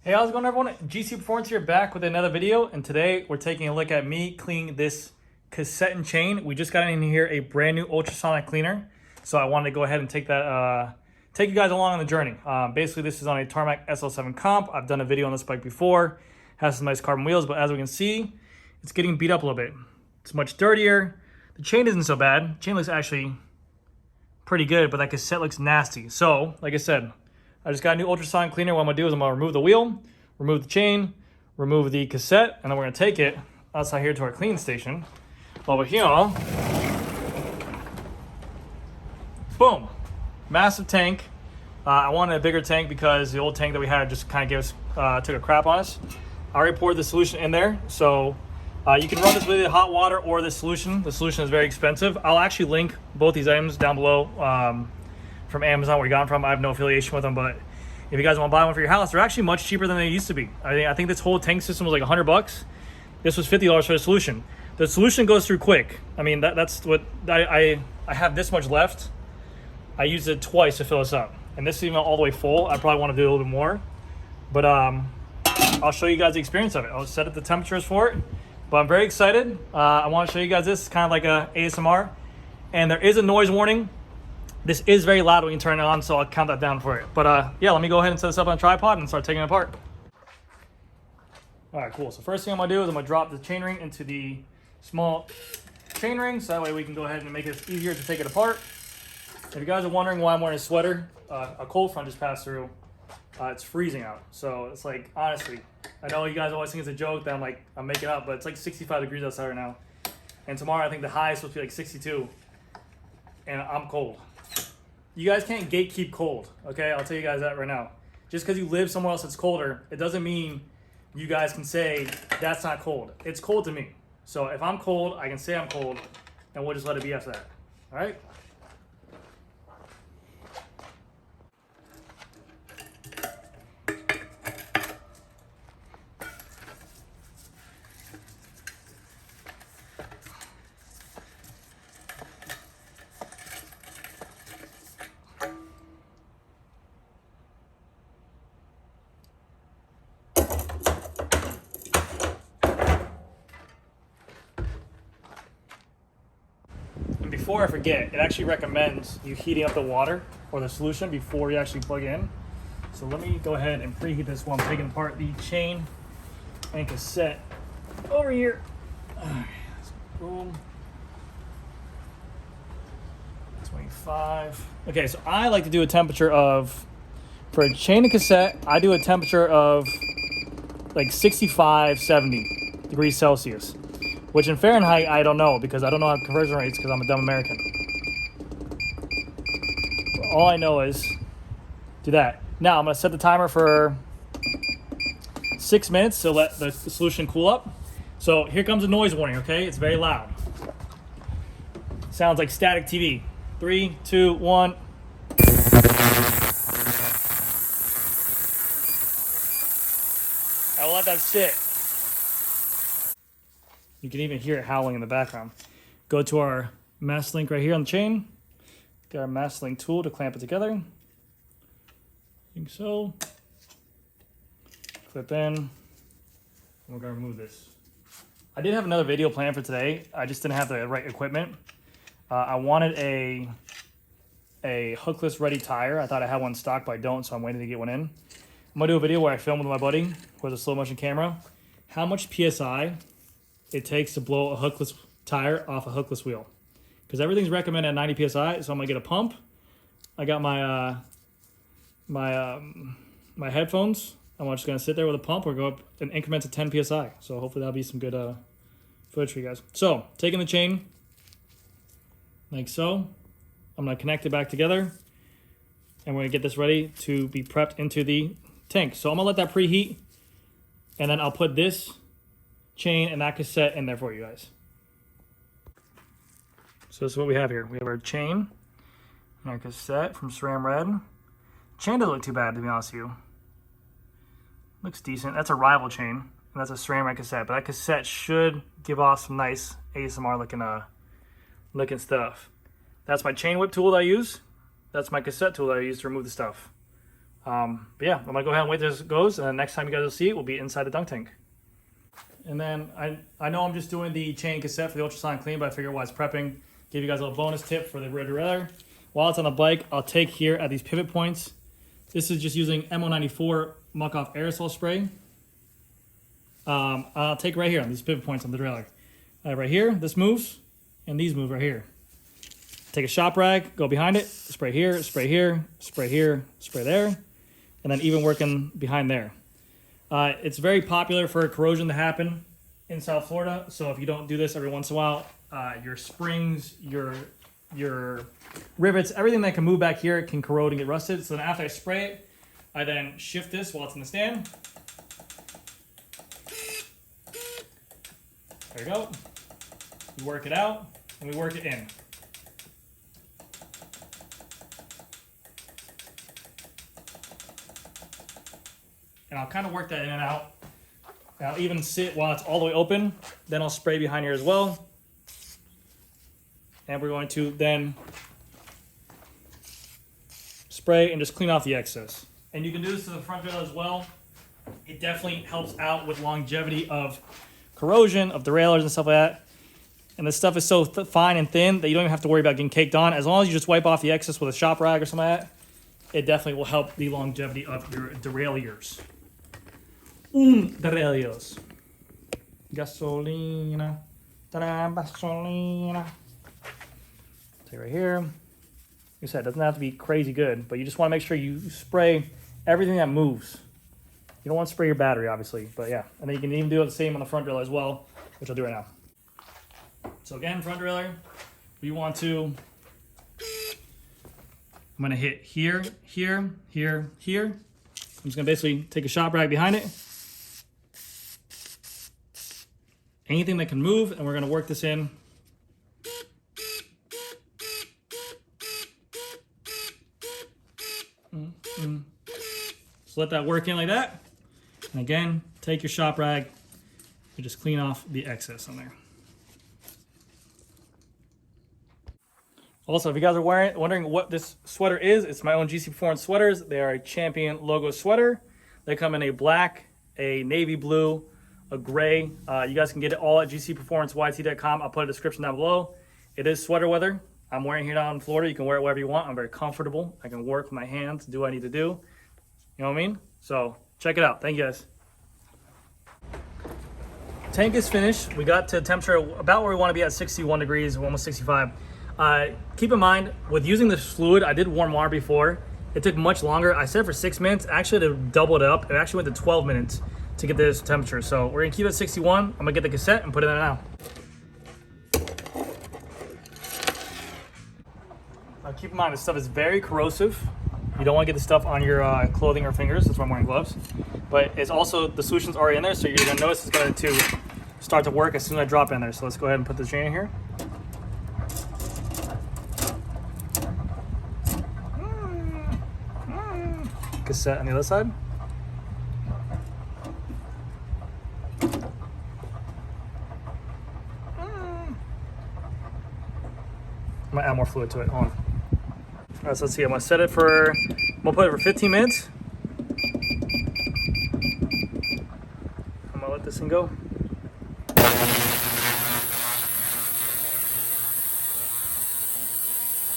Hey, how's it going, everyone? GC Performance here, back with another video, and today we're taking a look at me cleaning this cassette and chain. We just got in here a brand new ultrasonic cleaner, so I wanted to go ahead and take that, take you guys along on the journey. Basically, this is on a Tarmac SL7 comp. I've done a video on this bike before. Has some nice carbon wheels, but as we can see, it's getting beat up a little bit. It's much dirtier. The chain isn't so bad. The chain looks actually pretty good, but that cassette looks nasty. So, like I said, I just got a new ultrasonic cleaner. What I'm gonna do is I'm gonna remove the wheel, remove the chain, remove the cassette, and then we're gonna take it outside here to our cleaning station. Over here, boom, massive tank. I wanted a bigger tank because the old tank that we had just kind of gave us, took a crap on us. I already poured the solution in there, so you can run this with either hot water or the solution. The solution is very expensive. I'll actually link both these items down below. From Amazon, where you got them from. I have no affiliation with them, but if you guys want to buy one for your house, they're actually much cheaper than they used to be. I think this whole tank system was like $100. This was $50 for the solution. The solution goes through quick. I mean, that's what I have this much left. I used it twice to fill this up, and this is even all the way full. I probably want to do a little bit more, but I'll show you guys the experience of it. I'll set up the temperatures for it, but I'm very excited. I want to show you guys this. It's kind of like a ASMR, and there is a noise warning. This is very loud when you turn it on, so I'll count that down for it. But yeah, let me go ahead and set this up on a tripod and start taking it apart. All right, cool. So first thing I'm gonna do is I'm gonna drop the chainring into the small chain ring, so that way we can go ahead and make it easier to take it apart. If you guys are wondering why I'm wearing a sweater, a cold front just passed through. It's freezing out, so it's like, honestly, I know you guys always think it's a joke that I'm making up, but it's like 65 degrees outside right now. And tomorrow I think the high is supposed to be like 62, and I'm cold. You guys can't gatekeep cold, okay? I'll tell you guys that right now. Just because you live somewhere else that's colder, it doesn't mean you guys can say that's not cold. It's cold to me. So if I'm cold, I can say I'm cold, and we'll just let it be after that. All right? Before I forget, it actually recommends you heating up the water or the solution before you actually plug in. So let me go ahead and preheat this while I'm taking apart the chain and cassette over here. All right, boom. 25. Okay, so I like to do a temperature of, for a chain and cassette, I do a temperature of like 65, 70 degrees Celsius. Which in Fahrenheit, I don't know, because I don't know how conversion rates, because I'm a dumb American. But all I know is do that. Now I'm gonna set the timer for 6 minutes to let the solution cool up. So here comes a noise warning, okay? It's very loud. Sounds like static TV. 3, 2, 1. I'll let that sit. You can even hear it howling in the background. Go to our mass link right here on the chain. Get our mass link tool to clamp it together. I think so. Clip in. We're gonna remove this. I did have another video planned for today. I just didn't have the right equipment. I wanted a hookless ready tire. I thought I had one stock, but I don't, so I'm waiting to get one in. I'm gonna do a video where I film with my buddy with a slow motion camera. How much PSI it takes to blow a hookless tire off a hookless wheel, because everything's recommended at 90 psi. So I'm gonna get a pump. I got my my headphones. I'm just gonna sit there with a pump or go up in increments of 10 psi. So hopefully that'll be some good footage for you guys. So taking the chain like so, I'm gonna connect it back together, and we're gonna get this ready to be prepped into the tank. So I'm gonna let that preheat, and then I'll put this chain and that cassette in there for you guys. So this is what we have here. We have our chain and our cassette from SRAM Red. Chain doesn't look too bad, to be honest with you. Looks decent. That's a rival chain, and that's a SRAM Red cassette. But that cassette should give off some nice ASMR looking stuff. That's my chain whip tool that I use. That's my cassette tool that I use to remove the stuff. But yeah, I'm gonna go ahead and wait till this goes, and the next time you guys will see it will be inside the dunk tank. And then I know I'm just doing the chain cassette for the ultrasonic clean, but I figure while it's prepping, give you guys a little bonus tip for the rear derailleur. While it's on the bike, I'll take here at these pivot points. This is just using MO94 muck off aerosol spray. I'll take right here on these pivot points on the derailleur. Right here, this moves, and these move right here. Take a shop rag, go behind it, spray here, spray here, spray here, spray there, and then even working behind there. It's very popular for corrosion to happen in South Florida, so if you don't do this every once in a while, your springs, your rivets, everything that can move back here can corrode and get rusted. So then after I spray it, I then shift this while it's in the stand. There you go. We work it out, and we work it in. And I'll kind of work that in and out. And I'll even sit while it's all the way open. Then I'll spray behind here as well. And we're going to then spray and just clean off the excess. And you can do this to the front rail as well. It definitely helps out with longevity of corrosion, of derailleurs and stuff like that. And this stuff is so fine and thin that you don't even have to worry about getting caked on. As long as you just wipe off the excess with a shop rag or something like that, it definitely will help the longevity of your derailleurs. Derailleurs. Gasolina. Gasolina. Take it right here. Like I said, it doesn't have to be crazy good, but you just want to make sure you spray everything that moves. You don't want to spray your battery, obviously, but yeah. And then you can even do the same on the front derailleur as well, which I'll do right now. So again, front derailleur, we want to, I'm going to hit here, here, here, here. I'm just going to basically take a shop rag behind it. Anything that can move, and we're going to work this in. So let that work in like that. And again, take your shop rag and just clean off the excess on there. Also, if you guys are wondering what this sweater is, it's my own GC Performance sweaters. They are a Champion logo sweater. They come in a black, a navy blue, a gray. You guys can get it all at gcperformanceyt.com. I'll put a description down below. It is sweater weather. I'm wearing it here down in Florida. You can wear it wherever you want. I'm very comfortable. I can work with my hands, do what I need to do. You know what I mean? So check it out. Thank you guys. Tank is finished. We got to temperature about where we want to be at 61 degrees, almost 65. Keep in mind, with using this fluid, I did warm water before. It took much longer. I said for 6 minutes. Actually, to double it up, it actually went to 12 minutes to get this temperature. So we're gonna keep it at 61. I'm gonna get the cassette and put it in now. Now keep in mind, this stuff is very corrosive. You don't want to get the stuff on your clothing or fingers. That's why I'm wearing gloves. But it's also, the solution's already in there, so you're gonna notice it's going to start to work as soon as I drop it in there. So let's go ahead and put the chain in here. Cassette on the other side. I'm gonna add more fluid to it. Hold on. All right, so let's see. I'm gonna set it for, I'm gonna put it for 15 minutes. I'm gonna let this thing go.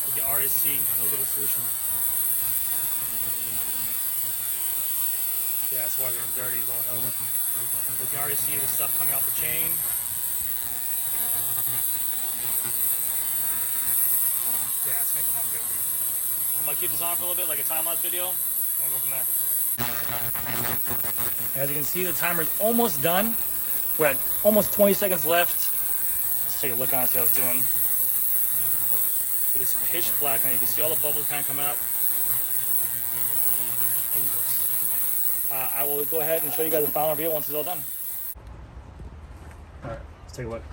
You can already see, look at the solution. Yeah, that's why it's dirty as all hell. You can already see the stuff coming off the chain. Yeah, it's gonna come off good. I'm gonna keep this on for a little bit, like a time-lapse video, and we'll go from there. As you can see, the timer is almost done. We're at almost 20 seconds left. Let's take a look on it, see how it's doing. It is pitch black now. You can see all the bubbles kind of coming up. I will go ahead and show you guys the final review once it's all done. All right, let's take a look.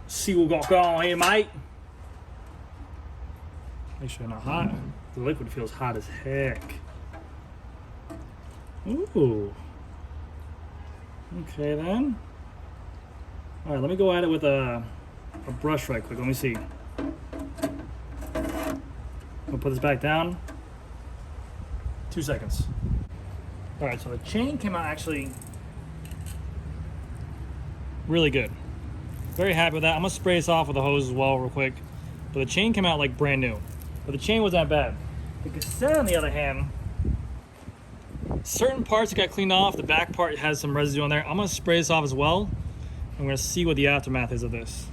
See what we got going on here, mate. Make sure you're not hot. The liquid feels hot as heck. Ooh. Okay then. All right, let me go at it with a brush right quick. Let me see. I'm gonna put this back down. 2 seconds. All right, so the chain came out actually really good. Very happy with that. I'm gonna spray this off with a hose as well real quick. But the chain came out like brand new. But the chain wasn't that bad. The cassette, on the other hand, certain parts got cleaned off. The back part has some residue on there. I'm gonna spray this off as well. I'm gonna see what the aftermath is of this.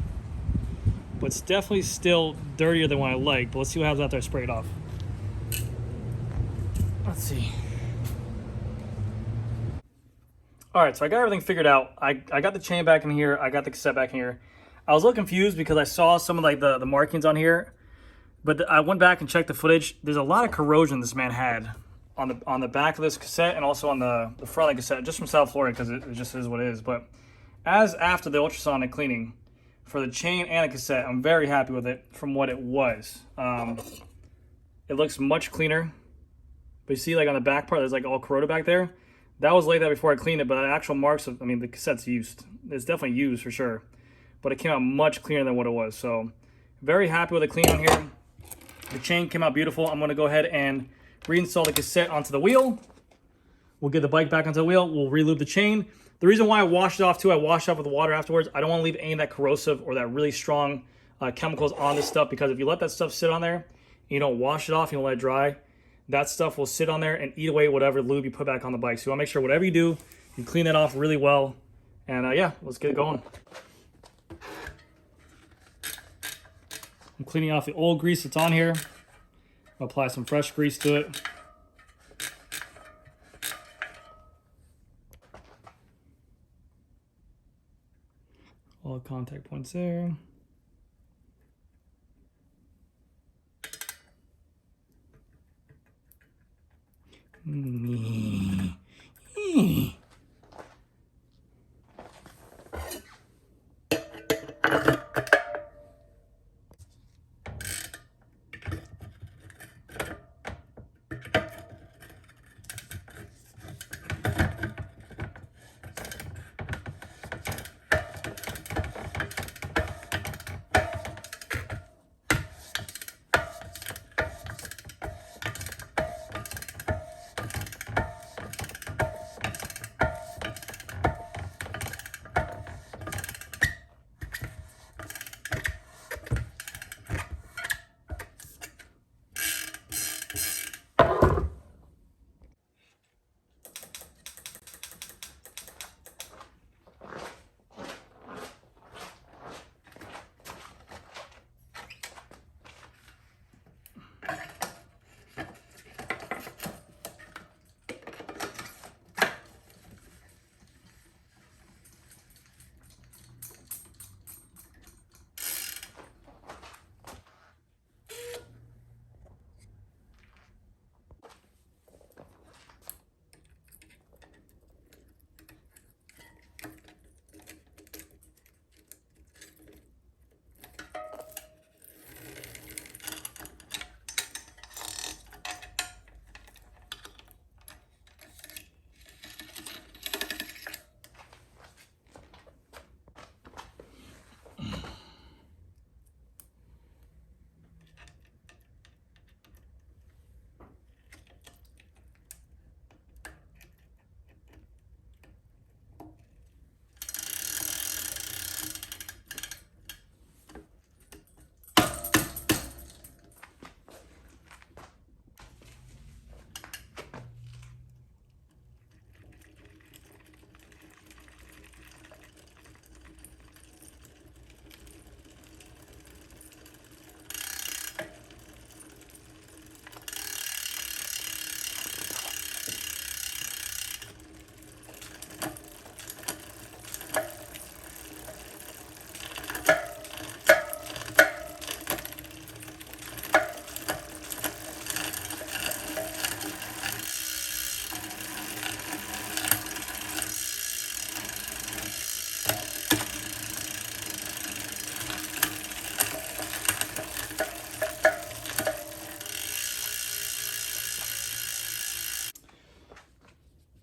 But it's definitely still dirtier than what I like. But let's see what happens after I spray it off. Let's see. All right, so I got everything figured out. I got the chain back in here. I got the cassette back in here. I was a little confused because I saw some of like the markings on here, but I went back and checked the footage. There's a lot of corrosion this man had on the back of this cassette and also on the front of the cassette, just from South Florida, because it just is what it is. But as after the ultrasonic cleaning for the chain and the cassette, I'm very happy with it from what it was. It looks much cleaner. But you see, like on the back part, there's like all corroded back there. That was like that before I cleaned it, but the actual marks of, I mean, the cassette's used. It's definitely used for sure. But it came out much cleaner than what it was. So very happy with the clean on here. The chain came out beautiful. I'm gonna go ahead and reinstall the cassette onto the wheel. We'll get the bike back onto the wheel. We'll re-lube the chain. The reason why I washed it off too, I washed it off with water afterwards. I don't wanna leave any of that corrosive or that really strong chemicals on this stuff, because if you let that stuff sit on there and you don't wash it off, you don't let it dry, that stuff will sit on there and eat away whatever lube you put back on the bike. So you want to make sure whatever you do, you clean that off really well. And yeah, let's get it going. I'm cleaning off the old grease that's on here. I'll apply some fresh grease to it. All contact points there.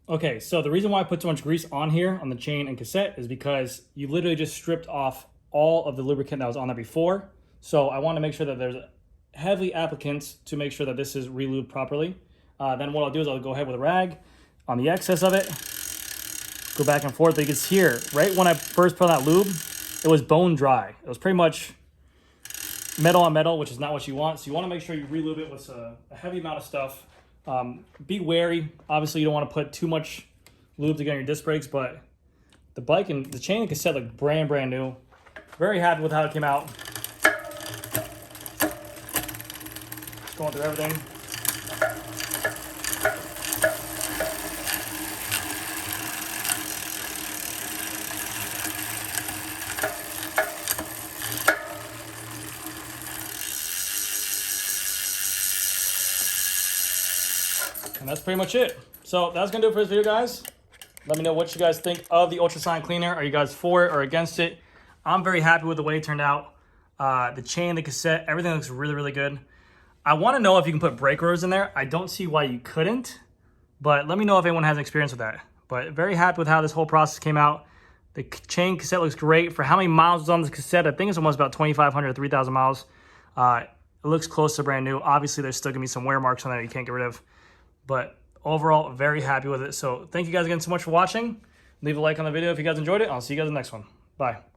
Okay, so the reason why I put so much grease on here on the chain and cassette is because you literally just stripped off all of the lubricant that was on there before. So I want to make sure that there's heavily applicants to make sure that this is re-lubed properly. Then what I'll do is I'll go ahead with a rag on the excess of it, go back and forth. But you can see here, right when I first put on that lube, it was bone dry. It was pretty much metal on metal, which is not what you want. So you want to make sure you re-lube it with a heavy amount of stuff. Be wary. Obviously, you don't want to put too much lube to get on your disc brakes, but the bike and the chain and cassette look brand new. Very happy with how it came out. Just going through everything. And that's pretty much it. So that's gonna do it for this video, guys. Let me know what you guys think of the ultrasonic cleaner. Are you guys for it or against it? I'm very happy with the way it turned out. The chain, the cassette, everything looks really good. I want to know if you can put brake rotors in there. I don't see why you couldn't, but let me know if anyone has experience with that. But very happy with how this whole process came out. The chain cassette looks great. For how many miles was on the cassette, I think it's almost about 2,500 or 3,000 miles. It looks close to brand new. Obviously, there's still gonna be some wear marks on there you can't get rid of. But overall, very happy with it. So thank you guys again so much for watching. Leave a like on the video if you guys enjoyed it. I'll see you guys in the next one. Bye.